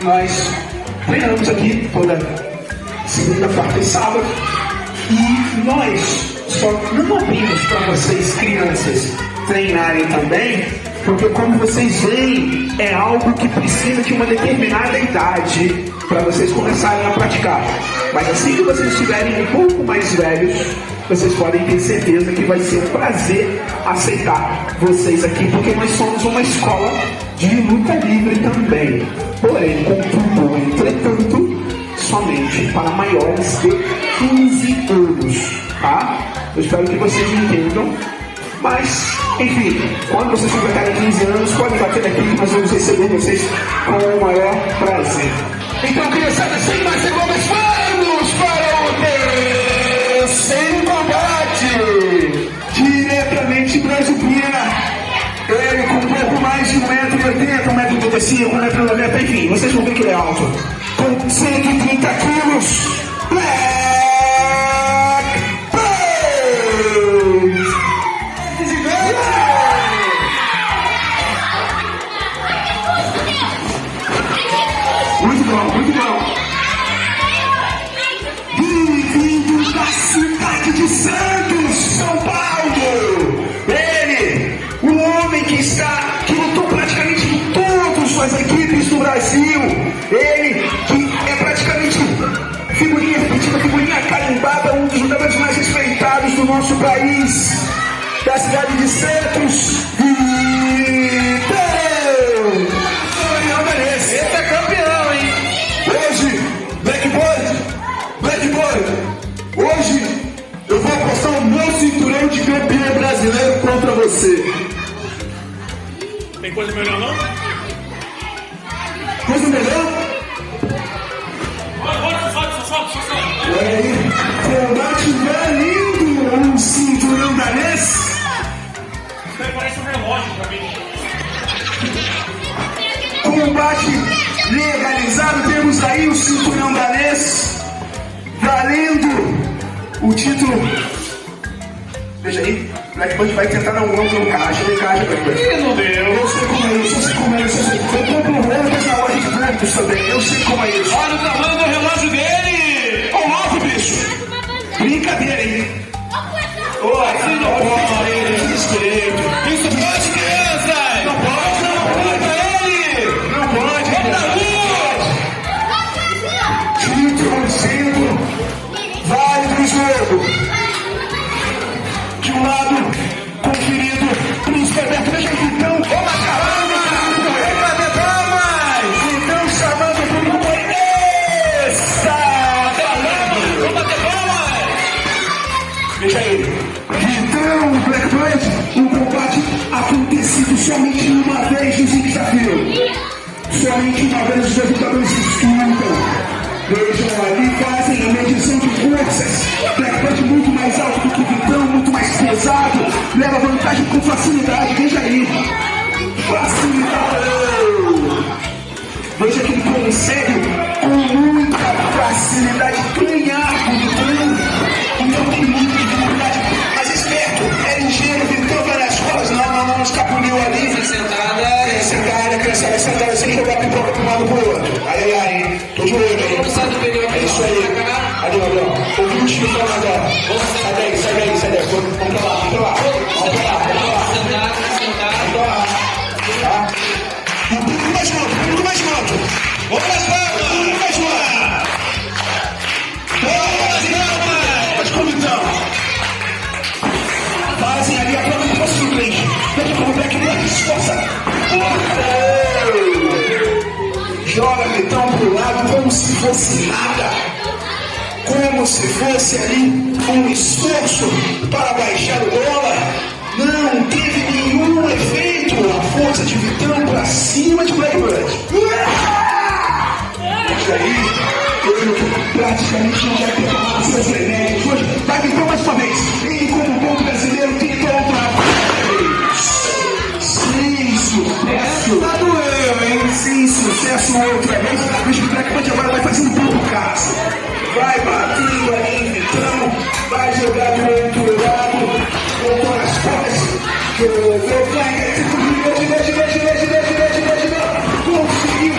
nós treinamos aqui toda segunda, quarta e sábado. E nós só não abrimos para vocês, crianças, treinarem também, porque como vocês veem, é algo que precisa de uma determinada idade para vocês começarem a praticar. Mas assim que vocês estiverem um pouco mais velhos, vocês podem ter certeza que vai ser um prazer aceitar vocês aqui, porque nós somos uma escola de luta livre também. Porém, contudo, entretanto, somente para maiores de 15 anos, tá? Eu espero que vocês entendam. Mas, enfim, quando vocês completarem 15 anos, podem bater aqui que nós vamos receber vocês com o maior prazer. Então, criançada, sem mais delongas, vamos para o terceiro combate! Diretamente brasileira. Ele com um pouco mais de 1,80m, 1,85m, 1,90m, enfim, vocês vão ver que ele é alto. Com 130 quilos. Muito bom, muito bom. Vindo da cidade de Santos, São Paulo. Ele, o homem que lutou praticamente em todas as equipes do Brasil. Ele que é praticamente figurinha repetida, figurinha carimbada, um dos jogadores mais respeitados do nosso país, da cidade de Santos. Vitão! Esse é campeão, hein? Hoje, Black Boy, hoje eu vou apostar o meu cinturão de campeão brasileiro contra você. Tem coisa melhor não? Coisa melhor? Solta. Olha aí, combate valendo um cinturão danês. Isso aí parece um relógio pra mim. Combate legalizado, temos aí o cinturão danês, valendo o título. Veja aí, Black Band vai tentar dar um ângulo no caixa, Black Band. Não deu. Eu sei como é isso. Eu compro roupas na loja de Ventos também, eu sei como é isso. Olha o tamanho do relógio dele! Ô, louco, bicho! Brincadeira, hein? Assim não pode, respeito. Isso pode, crianças! Não pode. Título sendo válido no jogo. De um lado, conferido, príncipe aberto, veja o Vitão. Oba, caramba! Então, chamando o público por veja ele. Vitão, Black Band, um combate acontecido somente uma vez no desafio. Somente uma vez os jogadores disputam. Vejam ali, fazem a medição de forças. Black Band muito mais alto do que Vitão, muito mais pesado. Leva vantagem com facilidade, veja aí. Facilidade. Veja que ele consegue com muita facilidade ganhar o Vitão. Não tem muita dificuldade. Mas esperto, é ligeiro, Vitão vai nas costas. Não, escapuliu ali. Sentada, criançada, sentada, sem jogar pipoca pro lado pro outro. Ai, tô de olho aí. É isso aí. Adorou. Ouvi o time falando agora. Sai daí. Vamos pra lá. Tá? Muito mais junto. Vamos nas palmas. Muito mais junto. Palmas com o Vitão. Fazem ali a prova do nosso suplente. Veja como o Black Band esforça. Joga Vitão pro lado como se fosse nada. Como se fosse ali um esforço para baixar o dólar. Não teve nenhum efeito a força de Vitão para cima de Black Band. Isso aí, ele praticamente não vai ter tomado seus remédios hoje. Vai Vitão mais uma vez. Ele, como bom brasileiro, tenta outra vez. Sem sucesso. Tá doendo, hein? Sem sucesso outra vez. Veja que o Black Band agora vai fazendo pouco caso. Vai batendo ali em Vitão. Vai jogar do outro lado. Voltou nas costas. Jogou, vai. Conseguiu.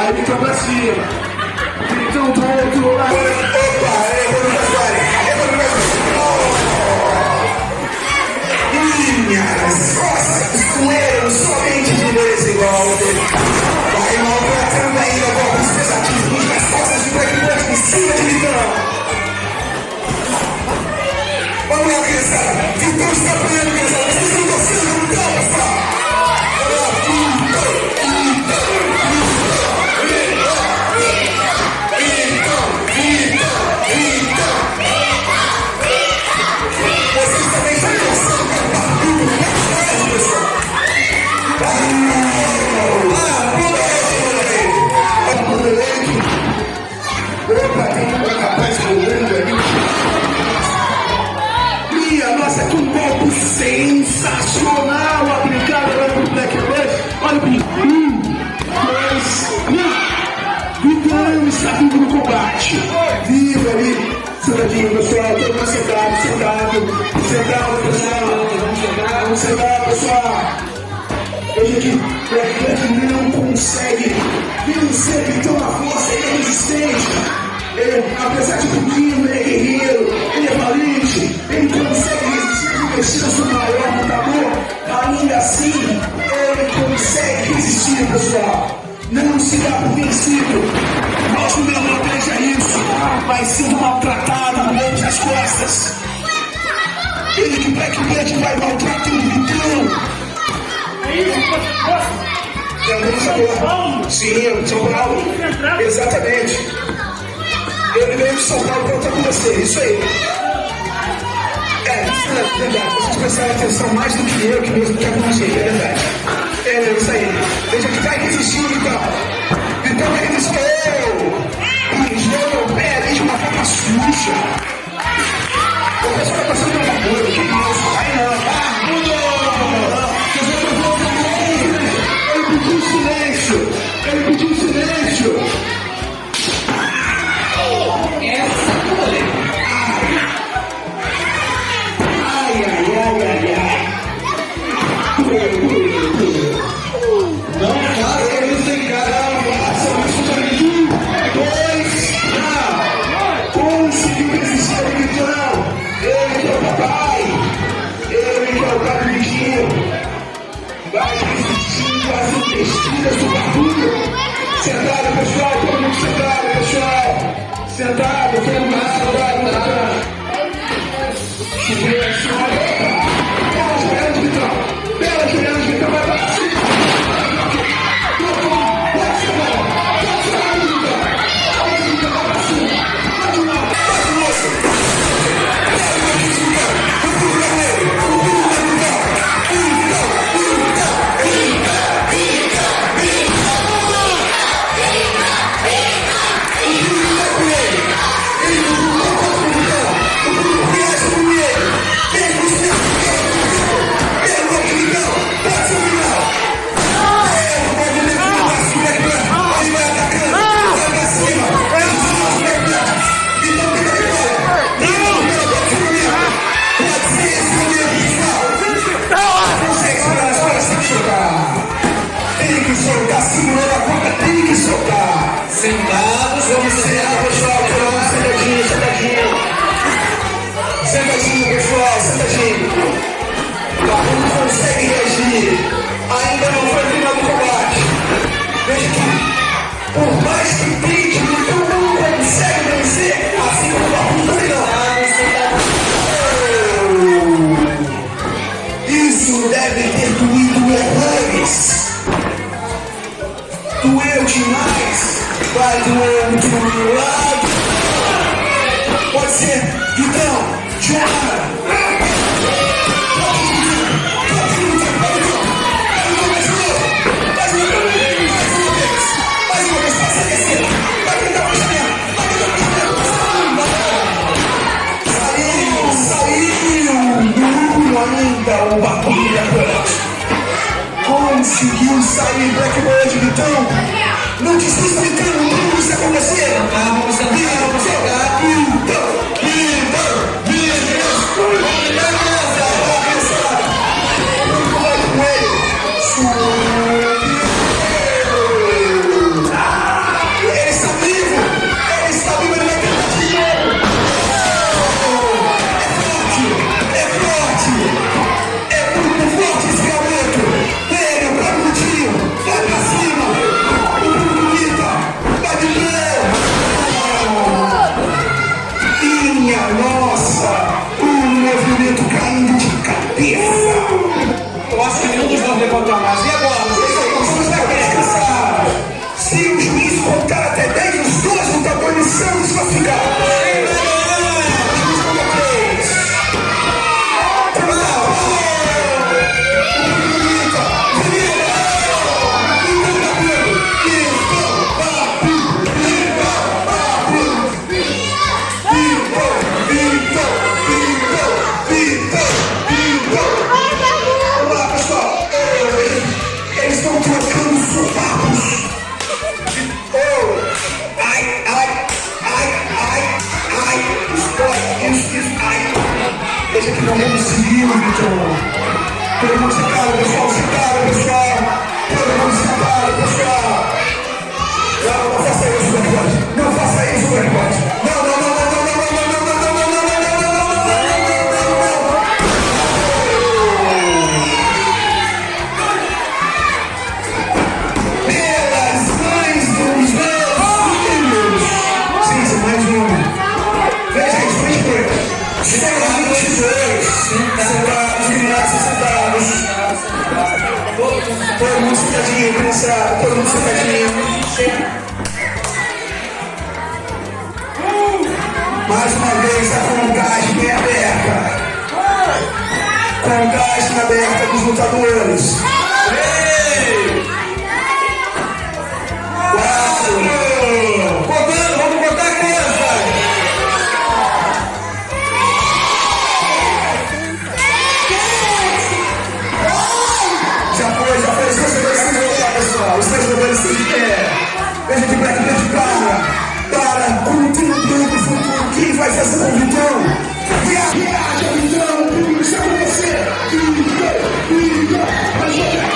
Aí Vitão pra cima. Vitão do outro lado. Opa, minhas costas doeram somente de vez em quando. Vai maltratando ainda alguns pesadinhos nas costas de blackboard em cima de Vitão. Vamos lá, criançada. Vitão está apanhando, criançada. Vocês estão torcendo no Vitão, pessoal. Vocês também estão torcendo para o barulho, pessoal. Nossa, que golpe sensacional aplicado agora no Black Bush. Olha o bico. 2, 1. Vitão está vivo no combate. Vivo ali. Sentadinho, pessoal. Todo mundo sentado. Sentado, pessoal. Vamos sentar, pessoal. Veja que Black Bush não consegue vencer Vitão na força. Ele é resistente. Ele, apesar de pouquinho, ele é guerreiro, ele é valente, ele consegue resistir ao seu maior lutador, ainda assim, ele consegue resistir, pessoal. Não se dá por vencido. Nosso meu não veja isso. Vai sendo maltratado durante as costas. Ele que Black Blood vai maltratando o Vitão. É isso que você gosta? São Paulo? Sim, São Paulo. Exatamente. Ele veio de São Paulo para lutar com você, isso aí. Verdade, vocês prestaram atenção mais do que eu, que mesmo que acontecer, é verdade. É isso aí. Veja que vai resistir, Vitão. Vitão resistiu. Resistiu o pé ali de uma forma suja. O pessoal está passando uma coisa, que isso? Aí não. Ele pediu silêncio. Sentado, pessoal, todo mundo sentado, pessoal. Sentado, todo mundo sentado. Bela Juliana de Vitão, vai para cima. Sentados, vamos sentar, pessoal, sentadinho. Sentadinho, pessoal, sentadinho. Não consegue reagir. Ainda não foi final do combate. Veja que, por mais que tente, então não consegue vencer, assim como o Barulho também não. Isso deve ter doído horrores. Doeu demais. Vai doer muito do meu lado. Pode ser Vitão, Joana. Mais uma vez, passa a descer. Vai tentar mais tempo. Saiu duro ainda o bagulho da Black. Conseguiu sair Black Bird, Vitão. Não desista, Vitão, não isso acontecer. Vamos jogar. Vai com ele. Não vamos seguir, Vitão. Todo mundo sentado, pessoal, sentado, pessoal. Todo mundo sentado, pessoal. Não faça isso, Bergote. Não faça isso, Bergote. Não, não, não, não, não, não, não, não, não, não, não, não, não, não, não, não, pelas mães dos meus filhos. Sim, são mais um. Veja isso, 22. Sentados, 22. Sentados, crianças, sentados. Todo mundo sentadinho, criançada. Todo mundo sentadinho. Mais uma vez a contagem bem aberta. Contagem aberta dos lutadores. 4. Contando, vamos contar a criança. Já foi. Os três jogadores estão de voltar, pessoal. Os três jogadores estão de pé. Veja de back, de para, como tem um tempo futuro, quem vai fazer com o Vitão? Viaja, Vitão, o público está com você. Vitão, vai jogar.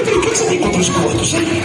O que você tem contra os gordos, hein?